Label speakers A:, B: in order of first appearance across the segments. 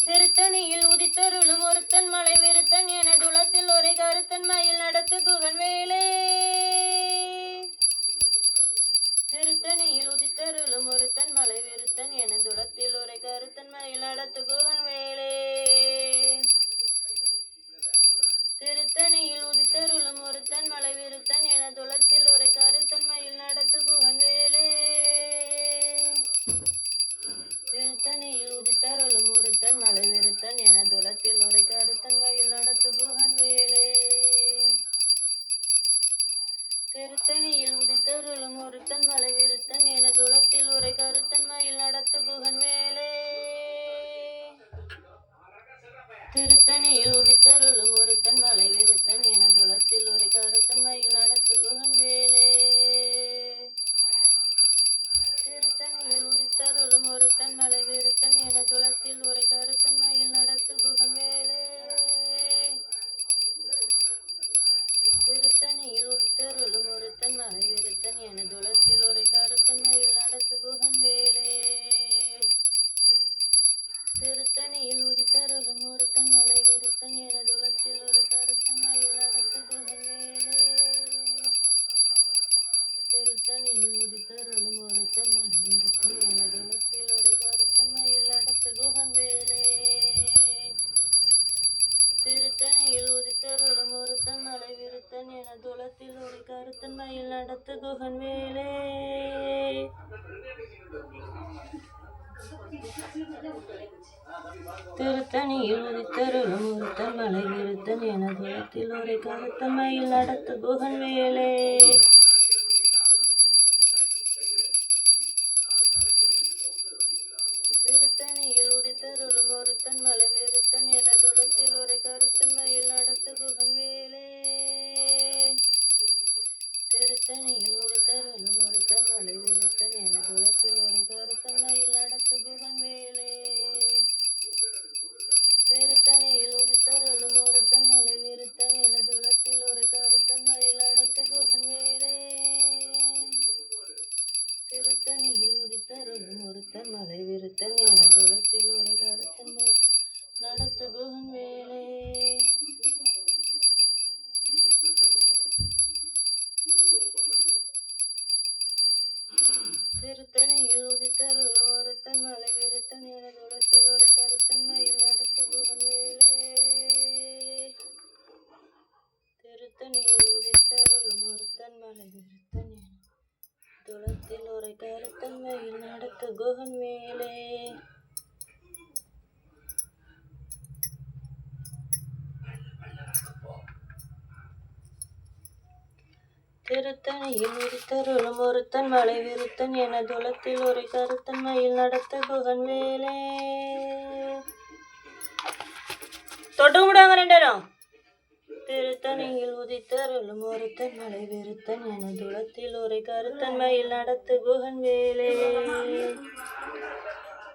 A: திருத்தணியில் உதித்தருளும் ஒருத்தன் மலை விருத்தன் என துளத்தில் ஒரு கருத்தன் மயில் நடத்து குகன் வேலே. திருத்தணியில் உதித்தருளும் ஒருத்தன் மலை விருத்தன் என துளத்தில் ஒரு கருத்தன் மயில் நடத்து குகன் வேலே. திருத்தணியில் உதித்தருளும் ஒருத்தன் மலை விருத்தன் என துளத்தில் ஒரு கருத்தன் மயில் நடத்து குகன் வேலே. திருத்தணியில் உதித்தருளும் ஒருத்தன் மலை விருத்தன் என துளத்தில் ஒரு கருத்தன் மயில் நடத்து குகன் வேலே. திருத்தணியில் உதித்தருளும் ஒருத்தன் மலை விருத்தன் என துளத்தில் ஒரு கருத்தன் மயில் நடத்து குகன் வேலே. திருத்தணியில் உதித்தருளும் ஒருத்தன் மலை விருத்தன் என துளத்தில் ஒரு கருத்தன் மயில் நடத்து குகன் வேலே. திருத்தணியில் உதித்தருளும் ஒருத்தன் மலை விருத்தன் என துளத்தில் ஒரு கருத்தன் மயில் நடத்து குகன் வேலே. திருத்தணியில் உதித்தருளும் ஒருத்தன் மலை விருத்தன் என துளத்தில் ஒரு கருத்தன் மயில் நடத்து குகன் வேலே. திருத்தணியில் உதித்தருளும் ஒருத்தன் மலை விருத்தன் என துளத்தில் ஒரு கருத்தன் மயில் நடத்து குகன் வேலே. திருத்தணியில் உதித்தருளும் ஒருத்தன் மலை விருத்தன் என துளத்தில் ஒரு கருத்தன் மயில் நடத்து குகன் வேலே. திருத்தணியில் உதித்தருளும் ஒருத்தன் மலை விருத்தன் என துளத்தில் ஒரு கருத்தன் மயில் நடத்து குகன் வேலே. திருத்தணியில் உதித்தருளும் ஒருத்தன் மலை விருத்தன் என துளத்தில் ஒரு கருத்தன் மயில் நடத்து குகன் வேலே. திருத்தணியில் உதித்தருளும் ஒருத்தன் மலை விருத்தன் என துளத்தில் ஒரு கருத்தன் மயில் நடத்து குகன் வேலே. திருத்தணியில் உதித்தருளும் ஒருத்தன் மலை விருத்தன் என துளத்தில் ஒரு கருத்தன் மயில் நடத்து குகன் வேலே. திருத்தணியில் உதித்தருளும் ஒருத்தன் மலை விருத்தன் என துளத்தில் ஒரு கருத்தன் மயில் நடத்து குகன் வேலே. திருத்தணியில் உதித்தருளும் ஒருத்தன் மலை விருத்தன் என துளத்தில் ஒரு கருத்தன் மயில் நடத்து குகன் வேலே. திருத்தணியில் உதித்தருளும் ஒருத்தன் மலை விருத்தன் என துளத்தில் ஒரு கருத்தன் மயில் நடத்து குகன் வேலே. திருத்தணியில் உதித்தருளும் ஒருத்தன் மலை விருத்தன் என துளத்தில் ஒரு கருத்தன் மயில் நடத்து குகன் வேலே. திருத்தணியில் உதித்தருளும் ஒருத்தன் மலை விருத்தன் என துளத்தில் ஒரு கருத்தன் மயில் நடத்து குகன் வேலே. தொட்டு விடாங்க ரெண்டரும். திருத்தணியில் உதித்தருளும் ஒருத்தன் மலை விருத்தன் என துளத்தில் ஒரு கருத்தன் மயில் நடத்து குகன் வேலே.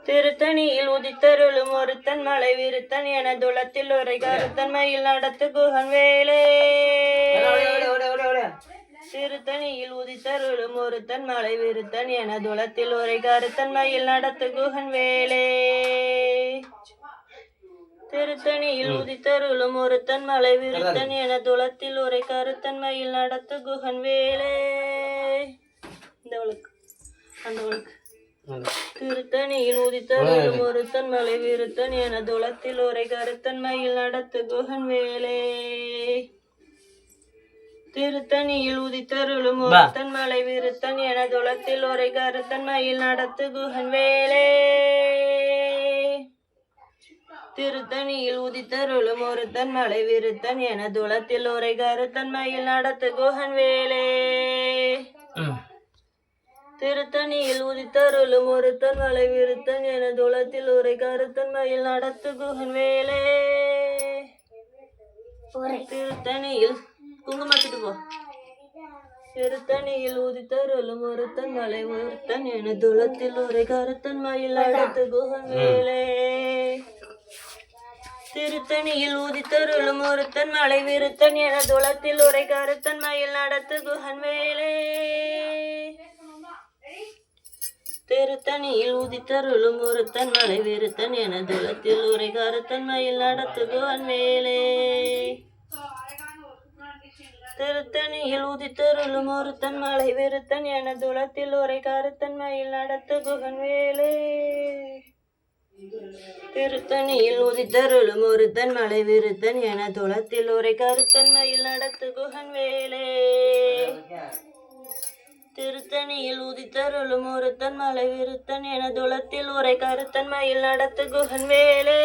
A: திருத்தணியில் உதித்தருளும் ஒருத்தன் மலை விருத்தன் என துளத்தில் ஒரு கருத்தன் மயில் நடத்து குகன் வேலே. திருத்தணியில் உதித்தருளும் ஒருத்தன் மலை விருத்தன் என துளத்தில் ஒரு கருத்தன் மயில் நடத்து குகன் வேலே. திருத்தணியில் உதித்தருளும் ஒருத்தன் மலை விருத்தன் என துளத்தில் ஒரு கருத்தன் மயில் நடத்து குகன் வேலே. ஒருத்தன் மலை விருத்தன் எனது உளத்தில் உரை கருத்தன் மயில் நடத்து குகன் வேலே திருத்தணியில் உதித்தருளும் ஒருத்தன் மலை விருத்தன் எனது உளத்தில் உரை கருத்தன் மயில் நடத்து குகன் வேலே திருத்தணியில் உதித்தருளும் ஒருத்தன் மலை விருத்தன் எனது உளத்தில் உரை கருத்தன் மயில் நடத்து குகன் வேலே திருத்தணியில் உதித்தருளும் ஒருத்தன் மலை விருத்தன் எனது உளத்தில் உரை கருத்தன் மயில் நடத்து குகன் வேலே திருத்தணியில் குங்குமத்துட்டு போ திருத்தணியில் உதித்தருளும் ஒருத்தன் மலை ஒருத்தன் எனது உளத்தில் உரை கருத்தன் மயில் நடத்து குகன் வேலே திருத்தணியில் ஊதித்தருளும் ஒருத்தன் மலை விருத்தன் எனது உளத்தில் உரை கருத்தன் மயில் நடத்து குகன் வேலே திருத்தணியில் ஊதித்தருளும் ஒருத்தன் மலை விருத்தன் எனது உளத்தில் உரை கருத்தன் மயில் நடத்து குகன் வேலே திருத்தணியில் உதித்தருளும் ஒருத்தன் மலை விருத்தன் எனது உளத்தில் உரை கருத்தன் மயில் நடத்து குகன் வேலே திருத்தணியில் உதித்தருளும் ஒருத்தன் மலை விருத்தன் எனது உளத்தில் உரை கருத்தன் மயில் நடத்து குகன் வேலே திருத்தணியில் உதித்தருளும் ஒருத்தன் மலை விருத்தன் எனது உளத்தில் உரை கருத்தன் மயில் நடத்து குகன் வேலே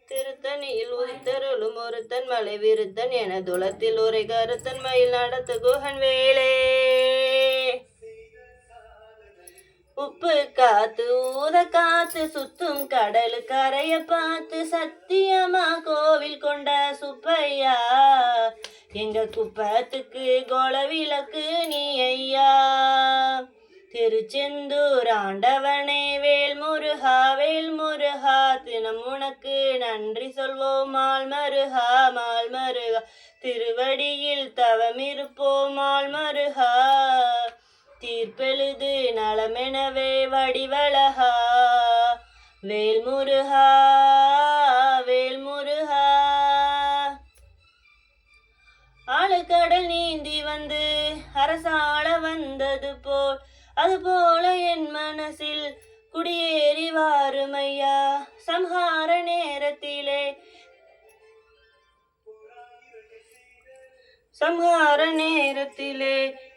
A: திருத்தணியில் உதித்தருளும் ஒருத்தன் மலை விருத்தன் எனது உளத்தில் உரை கருத்தன் மயில் நடத்து குகன் வேலே உப்பு காத்து ஊத காத்து சுத்தும் கடலு கரைய பார்த்து சத்தியமா கோவில் கொண்ட சுப்பையா எங்க குப்பத்துக்கு கோல விளக்கு நீ ஐயா திருச்செந்தூர் ஆண்டவனே வேல் முருகா தினம் உனக்கு நன்றி சொல்வோம் மால் மருகா திருவடியில் தவமிருப்போம் மால் மருகா தீர்ப்பெழுது நலமெனவே வடிவழகா வேல் முருகா ஆளுக்கடல் நீந்தி வந்து அரசாள வந்தது போல் அதுபோல என் மனசில் குடியேறி வாருமையா சம்ஹார நேரத்திலே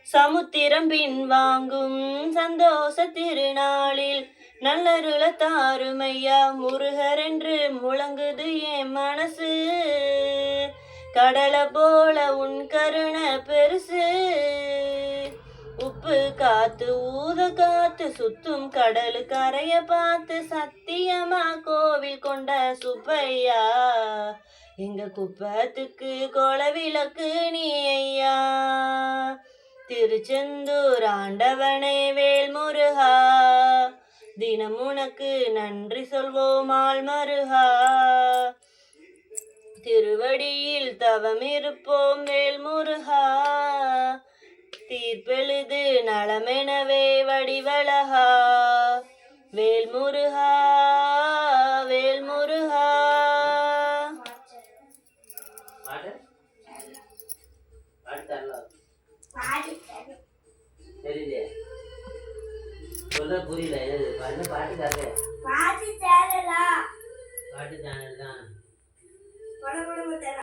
A: சமுத்திரம் பின்வாங்கும் சந்தோஷ திருநாளில் நல்லருள தாருமையா முருகர் என்று முழங்குது என் மனசு கடலை போல உன் கருணை பெருசு உப்பு காத்து ஊத காத்து சுத்தும் கடலு கரைய பார்த்து சத்தியமா கோவில் கொண்ட சுப்பையா எங்க குப்பத்துக்கு கோல விளக்கு நீ ஐயா திருச்செந்தூர் ஆண்டவனே வேல் முருகா தினம் உனக்கு நன்றி சொல்வோம் ஆள் மருகா திருவடியில் தவமிருப்போம் வேல் முருகா தீர்ப்பெழுது நலமெனவே வடிவழகா வேல் முருகா
B: புரியல பாட்டு
A: பாட்டு சேனல் தான்
B: பாட்டு சேனல் தான்